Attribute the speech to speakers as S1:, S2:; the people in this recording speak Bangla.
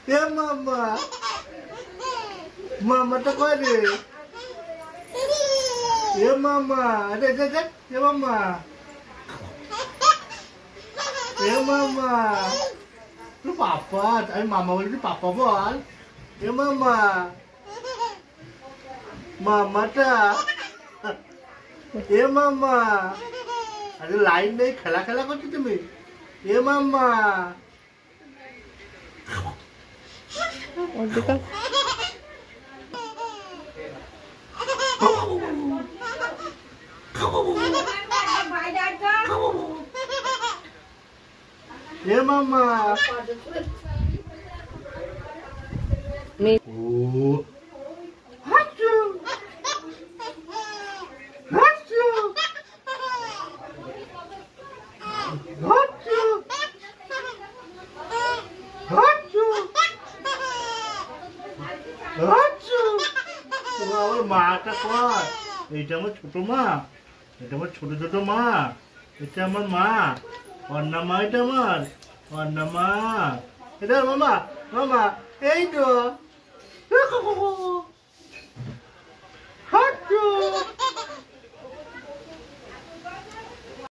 S1: এ মামা, মামাটা কয় রে? এ মামা, দেখ দেখ দেখ, এ মামা, এ মামা, তুই পাপা, আমি মামা বলি তুই পাপা বল। এ মামা, মামাটা, এ মামা, আরে লাইন নেই, খেলা খেলা করছো তুমি। এ মামা, এ মামা, ও হাচু হাচু হাচু হাচু হাচু। আমার মাটা কয়, এইটা আমার ছোট মা, এটা আমার ছোট ছোট মা, এটা আমার মা, অন্না মা, এটা আমার অন্না মা, এটা মামা, মামা এই তো